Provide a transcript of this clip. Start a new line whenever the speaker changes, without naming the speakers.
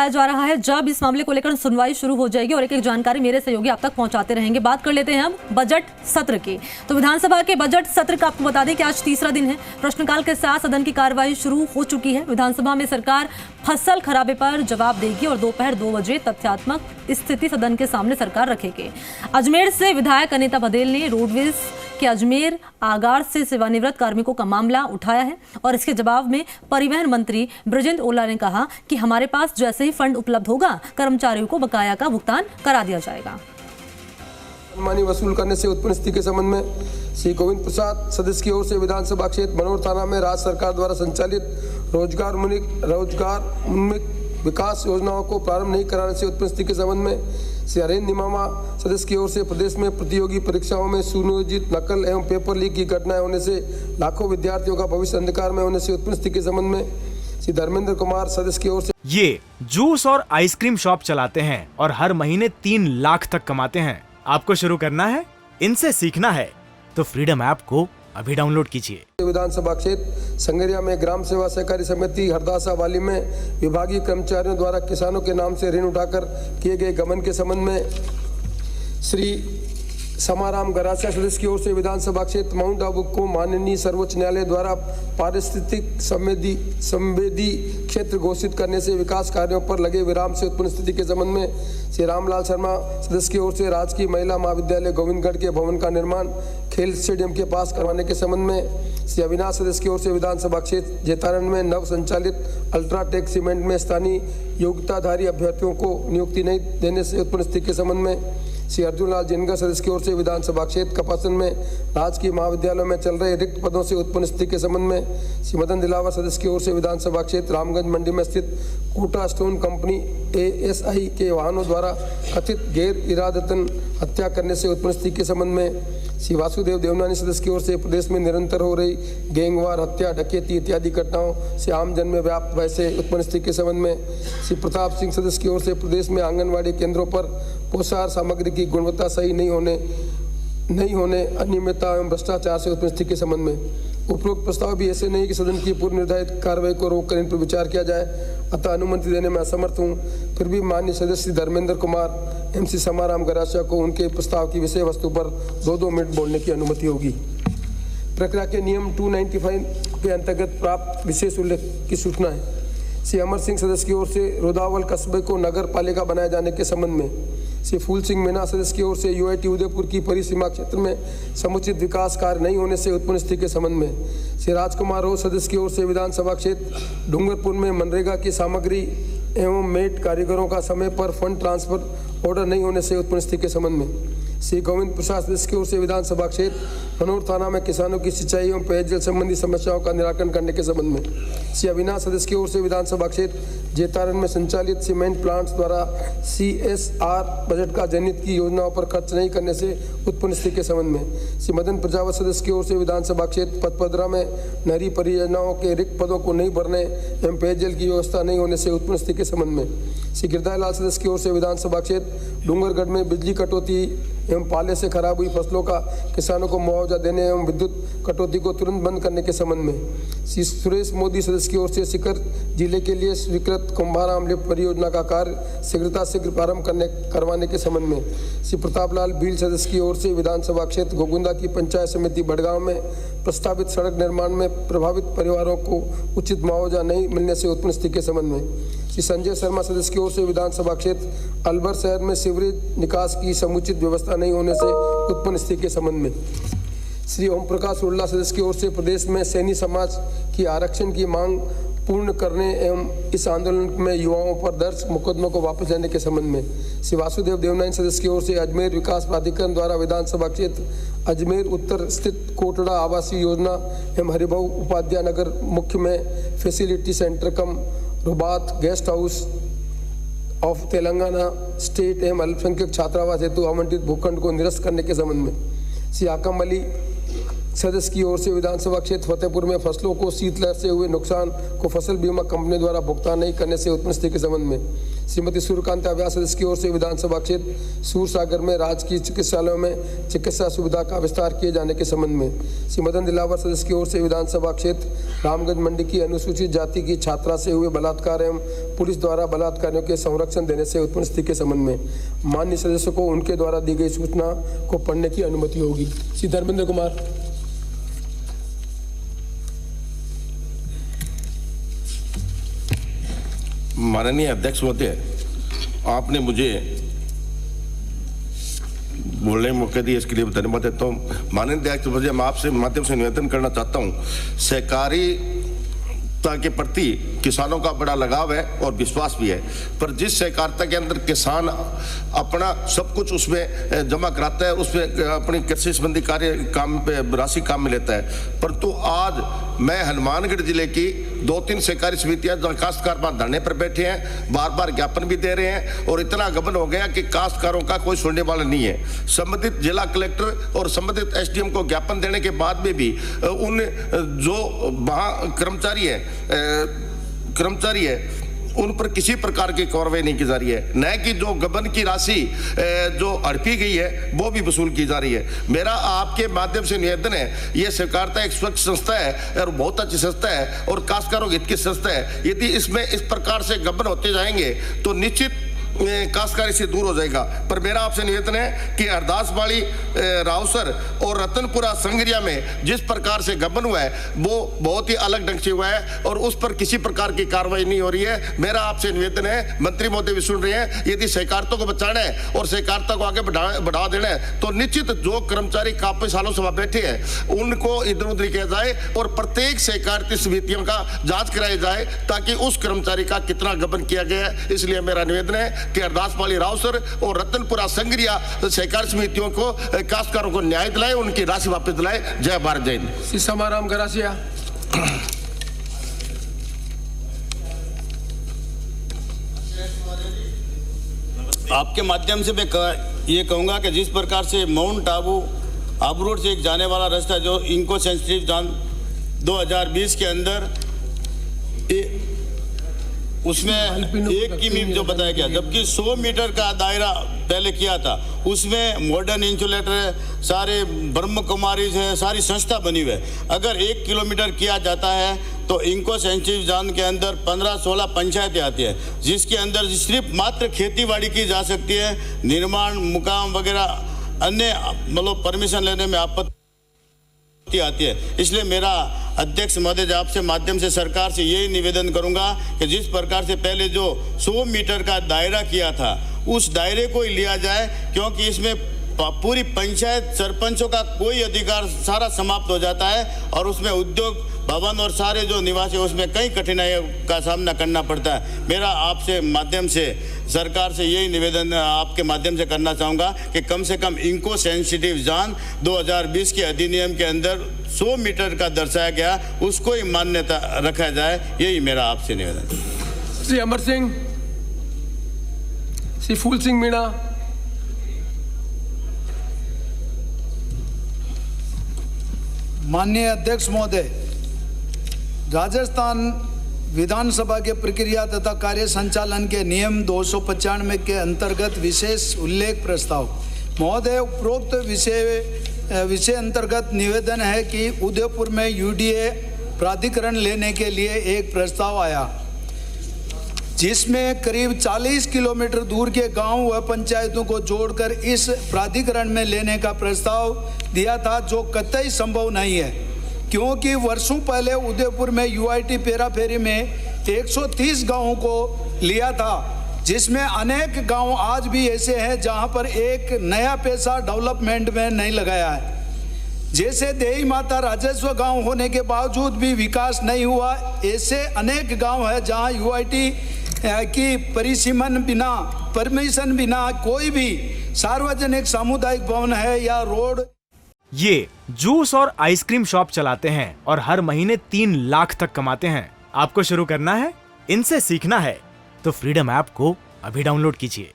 बताया जा रहा है। जब इस मामले को लेकर सुनवाई शुरू हो जाएगी और एक जानकारी मेरे सहयोगी आप तक पहुंचाते रहेंगे। बात कर लेते हैं हम बजट सत्र की। तो विधानसभा के बजट सत्र का आपको बता दें कि आज तीसरा दिन है। प्रश्नकाल के साथ सदन की कार्रवाई शुरू हो चुकी है। विधानसभा में सरकार फसल खराबे पर जवाब देगी और दोपहर 2 बजे तथ्यात्मक स्थिति सदन के सामने सरकार रखेगी। अजमेर से विधायक अनीता बघेल ने रोडवेज के अजमेर आगार से सेवानिवृत्त कार्मिकों का मामला उठाया है और इसके जवाब में परिवहन मंत्री बृजेंद्र ओला ने कहा कि हमारे पास जैसे ही फंड उपलब्ध होगा कर्मचारियों को बकाया का भुगतान करा दिया जाएगा।
मनमानी वसूल करने से उत्पन्न स्थिति के संबंध में श्री गोविंद प्रसाद सदस्य की ओर से विधानसभा क्षेत्र मनोर थाना में राज्य सरकार द्वारा संचालित रोजगार उन्मुख विकास योजनाओं को प्रारंभ नहीं कराने से उत्पन्न स्थिति के संबंध में श्री हरेंद्र निमामा सदस्य की ओर से प्रदेश में प्रतियोगी परीक्षाओं में सुनियोजित नकल एवं पेपर लीक की घटनाएं होने से लाखों विद्यार्थियों का भविष्य अंधकार में होने से उत्पन्न स्थिति के संबंध में श्री धर्मेंद्र कुमार सदस्य की ओर से
ये जूस और आइसक्रीम शॉप चलाते हैं और हर महीने 3 लाख तक कमाते हैं। आपको शुरू करना है, इनसे सीखना है तो फ्रीडम ऐप को अभी डाउनलोड कीजिए।
विधानसभा क्षेत्र संगरिया में ग्राम सेवा सहकारी समिति हरदासा वाली में विभागीय कर्मचारियों द्वारा किसानों के नाम से ऋण उठाकर किए गए गबन के संबंध में श्री समाराम गरासिया सदस्य की ओर से विधानसभा क्षेत्र माउंट आबू को माननीय सर्वोच्च न्यायालय द्वारा पारिस्थितिक संवेदी क्षेत्र घोषित करने से विकास कार्यों पर लगे विराम से उत्पन्न स्थिति के संबंध में श्री रामलाल शर्मा सदस्य की ओर से राजकीय महिला महाविद्यालय गोविंदगढ़ के भवन का निर्माण खेल स्टेडियम के पास करवाने के संबंध में श्री अविनाश सदस्य की ओर से विधानसभा क्षेत्र जेतारण में नव संचालित अल्ट्राटेक सीमेंट में स्थानीय योग्यताधारी अभ्यर्थियों को नियुक्ति नहीं देने से उत्पन्न स्थिति के संबंध में श्री अर्जुन लाल जिनगर सदस्य की ओर से विधानसभा क्षेत्र कपासन में राजकीय महाविद्यालय में चल रहे रिक्त पदों से उत्पन्न स्थिति के संबंध में श्री मदन दिलावर सदस्य की ओर से विधानसभा क्षेत्र रामगंज मंडी में स्थित कोटा स्टोन कंपनी ASI के वाहनों द्वारा कथित गैर इरादतन हत्या करने से उत्पन्न स्थिति के संबंध में श्री वासुदेव देवनानी सदस्य की ओर से प्रदेश में निरंतर हो रही गैंगवार हत्या डकैती इत्यादि घटनाओं से आम जन में व्याप्त भय से उत्पन्न स्थिति के संबंध में श्री प्रताप सिंह सदस्य की ओर से प्रदेश में आंगनबाड़ी केंद्रों पर पोषाहार सामग्री की गुणवत्ता सही नहीं होने अनियमितता एवं भ्रष्टाचार से उत्पन्न स्थिति के संबंध में उपरोक्त प्रस्ताव भी ऐसे नहीं कि सदन की पूर्व निर्धारित कार्रवाई को रोककर इन पर विचार किया जाए, अतः अनुमति देने में असमर्थ हूँ। फिर भी माननीय सदस्य धर्मेंद्र कुमार MC समाराम गरासिया को उनके प्रस्ताव की विषय वस्तु पर 2-2 मिनट बोलने की अनुमति होगी। प्रक्रिया के नियम 295 के अंतर्गत प्राप्त विशेष उल्लेख की सूचना है। श्री अमर सिंह सदस्य की ओर से रोदावल कस्बे को नगर पालिका बनाए जाने के संबंध में श्री फूल सिंह मीना सदस्य की ओर से UIT उदयपुर की परिसीमा क्षेत्र में समुचित विकास कार्य नहीं होने से उत्पन्न स्थिति के संबंध में श्री राजकुमार राव सदस्य की ओर से विधानसभा क्षेत्र डूंगरपुर में मनरेगा की सामग्री एवं मेट कारीगरों का समय पर फंड ट्रांसफर ऑर्डर नहीं होने से उत्पन्न स्थिति के संबंध में श्री गोविंद प्रसाद सदस्य की ओर से विधानसभा क्षेत्र मनोर थाना में किसानों की सिंचाई एवं पेयजल संबंधी समस्याओं का निराकरण करने के संबंध में श्री अविनाश सदस्य की ओर से विधानसभा क्षेत्र जेतारण में संचालित सीमेंट प्लांट्स द्वारा CSR बजट का जनित की योजनाओं पर खर्च नहीं करने से उत्पन्न स्थिति के संबंध में श्री मदन प्रजापत सदस्य की ओर से विधानसभा क्षेत्र पचपदरा में नहरी परियोजनाओं के रिक्त पदों को नहीं भरने एवं पेयजल की व्यवस्था नहीं होने से उत्पन्न स्थिति के संबंध में श्री गिरधारी लाल सदस्य की ओर से विधानसभा क्षेत्र डूंगरगढ़ में बिजली कटौती एवं पाले से खराब हुई फसलों का किसानों को मुआवजा देने एवं विद्युत कटौती को तुरंत बंद करने के संबंध में श्री सुरेश मोदी सदस्य की ओर से सीकर जिले के लिए स्वीकृत कुंभार आमले परियोजना का कार्य शीघ्र प्रारंभ करवाने के संबंध में श्री प्रताप लाल भील सदस्य की ओर से विधानसभा क्षेत्र गोगुंदा की पंचायत समिति बड़गांव में प्रस्तावित सड़क निर्माण में प्रभावित परिवारों को उचित मुआवजा नहीं मिलने से उत्पन्न स्थिति के संबंध में श्री संजय शर्मा सदस्य की ओर से विधानसभा क्षेत्र अलवर शहर में सीवरेज निकास की समुचित व्यवस्था नहीं होने से उत्पन्न स्थिति के संबंध में श्री ओम प्रकाश उल्ला सदस्य की ओर से प्रदेश में सैनी समाज की आरक्षण की मांग पूर्ण करने एवं इस आंदोलन में युवाओं पर दर्ज मुकदमों को वापस लेने के संबंध में श्री वासुदेव देवनानी सदस्य की ओर से अजमेर विकास प्राधिकरण द्वारा विधानसभा क्षेत्र अजमेर उत्तर स्थित कोटड़ा आवासीय योजना एवं हरिभाऊ उपाध्याय नगर मुख्य में फैसिलिटी सेंटर कम रुबात guest house of Telangana state एवं अल्पसंख्यक छात्रावास हेतु आवंटित भूखंड को निरस्त करने के संबंध में श्री आकम अली सदस्य की ओर से विधानसभा क्षेत्र फतेहपुर में फसलों को शीतलहर से हुए नुकसान को फसल बीमा कंपनी द्वारा भुगतान नहीं करने से उत्पन्न स्थिति के संबंध में श्रीमती सूर्यकांता व्यास सदस्य की ओर से विधानसभा क्षेत्र सूरसागर में राजकीय चिकित्सालयों में चिकित्सा सुविधा का विस्तार किए जाने के संबंध में श्री मदन दिलावर सदस्य की ओर से विधानसभा क्षेत्र रामगंज मंडी की अनुसूचित जाति की छात्रा से हुए बलात्कार एवं पुलिस द्वारा बलात्कारियों के संरक्षण देने से उत्पन्न स्थिति के संबंध में माननीय सदस्यों को उनके द्वारा दी गई सूचना को पढ़ने की अनुमति होगी। श्री धर्मेंद्र कुमार।
माननीय अध्यक्ष महोदय, आपने मुझे बोलने में मौके दिए, इसके लिए धन्यवाद देता हूँ। माननीय अध्यक्ष महोदय, मैं आपसे माध्यम से निवेदन करना चाहता हूँ, सहकारिता के प्रति किसानों का बड़ा लगाव है और विश्वास भी है, पर जिस सहकारिता के अंदर किसान अपना सब कुछ उसमें जमा कराता है, उसमें अपनी कृषि संबंधी कार्य काम पे राशि काम में लेता है, परंतु आज मैं हनुमानगढ़ जिले की 2-3 सहकारी समितियां जहाँ काश्तकार वहां धरने पर बैठे हैं, बार बार ज्ञापन भी दे रहे हैं और इतना गबन हो गया कि काश्तकारों का कोई सुनने वाला नहीं है। संबंधित जिला कलेक्टर और संबंधित एसडीएम को ज्ञापन देने के बाद में भी उन जो वहाँ कर्मचारी है उन पर किसी प्रकार की कार्रवाई नहीं की जा रही है, न कि जो गबन की राशि जो हड़पी गई है वो भी वसूल की जा रही है। मेरा आपके माध्यम से निवेदन है, ये सहकारिता एक स्वच्छ संस्था है और बहुत अच्छी संस्था है और काश्तकारों हित की संस्था है। यदि इसमें इस प्रकार से गबन होते जाएंगे तो निश्चित काश्तकारी से दूर हो जाएगा। पर मेरा आपसे निवेदन है कि अरदासवाड़ी रावसर और रतनपुरा संगरिया में जिस प्रकार से गबन हुआ है वो बहुत ही अलग ढंग से हुआ है और उस पर किसी प्रकार की कार्रवाई नहीं हो रही है। मेरा आपसे निवेदन है, मंत्री महोदय भी सुन रहे हैं, यदि सहकारिता को बचाना है और सहकारिता को आगे बढ़ा देना है तो निश्चित जो कर्मचारी काफी सालों से वहां बैठे हैं उनको इधर उधर किया जाए और प्रत्येक सहकारिता समितियों का जांच कराई जाए ताकि उस कर्मचारी का कितना गबन किया गया है। इसलिए मेरा निवेदन है कि अरदासवाड़ी रावसर और रतनपुरा संगरिया सहकारी समितियों को काश्तकारों को न्याय दिलाए, उनकी राशि वापस दिलाए। जय भारत, जय हिंद।
श्री समाराम गरासिया।
आपके माध्यम से मैं ये कहूंगा कि जिस प्रकार से माउंट आबू रोड से एक जाने वाला रास्ता जो इनको सेंसिटिव जान 2020 के अंदर उसमें 1 किमी जो बताया गया, जबकि 100 मीटर का दायरा पहले किया था, उसमें मॉडर्न इंसुलेटर, सारे ब्रह्म कुमारीज है, सारी संस्था बनी हुई है। अगर 1 किलोमीटर किया जाता है तो इनको सेंसिटिव जोन के अंदर 15-16 पंचायतें आती है, जिसके अंदर सिर्फ मात्र खेतीबाड़ी की जा सकती है, निर्माण मुकाम वगैरह अन्य मतलब परमिशन लेने में आपत्ति आती है। इसलिए मेरा अध्यक्ष महोदय आपसे माध्यम से सरकार से यही निवेदन करूंगा कि जिस प्रकार से पहले जो 100 मीटर का दायरा किया था उस दायरे को ही लिया जाए, क्योंकि इसमें पूरी पंचायत सरपंचों का कोई अधिकार सारा समाप्त हो जाता है और उसमें उद्योग भवन और सारे जो निवासी उसमें कई कठिनाइयों का सामना करना पड़ता है। मेरा आपसे माध्यम से सरकार से यही निवेदन आपके माध्यम से करना चाहूँगा कि कम से कम इनको सेंसिटिव जोन 2020 के अधिनियम के अंदर 100 मीटर का दर्शाया गया उसको ही मान्यता रखा जाए, यही मेरा आपसे निवेदन।
श्री अमर सिंह, श्री फूल सिंह मीणा।
माननीय अध्यक्ष महोदय, राजस्थान विधानसभा के प्रक्रिया तथा कार्य संचालन के नियम 295 के अंतर्गत विशेष उल्लेख प्रस्ताव। महोदय, उपरोक्त विषय अंतर्गत निवेदन है कि उदयपुर में यूडीए प्राधिकरण लेने के लिए एक प्रस्ताव आया, जिसमें करीब 40 किलोमीटर दूर के गांव व पंचायतों को जोड़कर इस प्राधिकरण में लेने का प्रस्ताव दिया था, जो कतई संभव नहीं है, क्योंकि वर्षों पहले उदयपुर में यूआईटी पेराफेरी में 130 गांवों को लिया था, जिसमें अनेक गांव आज भी ऐसे हैं जहां पर एक नया पैसा डेवलपमेंट में नहीं लगाया है। जैसे देही माता राजस्व गांव होने के बावजूद भी विकास नहीं हुआ, ऐसे अनेक गांव है जहां यूआईटी की परमिशन बिना कोई भी सार्वजनिक सामुदायिक भवन है या रोड।
ये जूस और आइसक्रीम शॉप चलाते हैं और हर महीने 3 लाख तक कमाते हैं। आपको शुरू करना है, इनसे सीखना है तो फ्रीडम ऐप को अभी डाउनलोड कीजिए।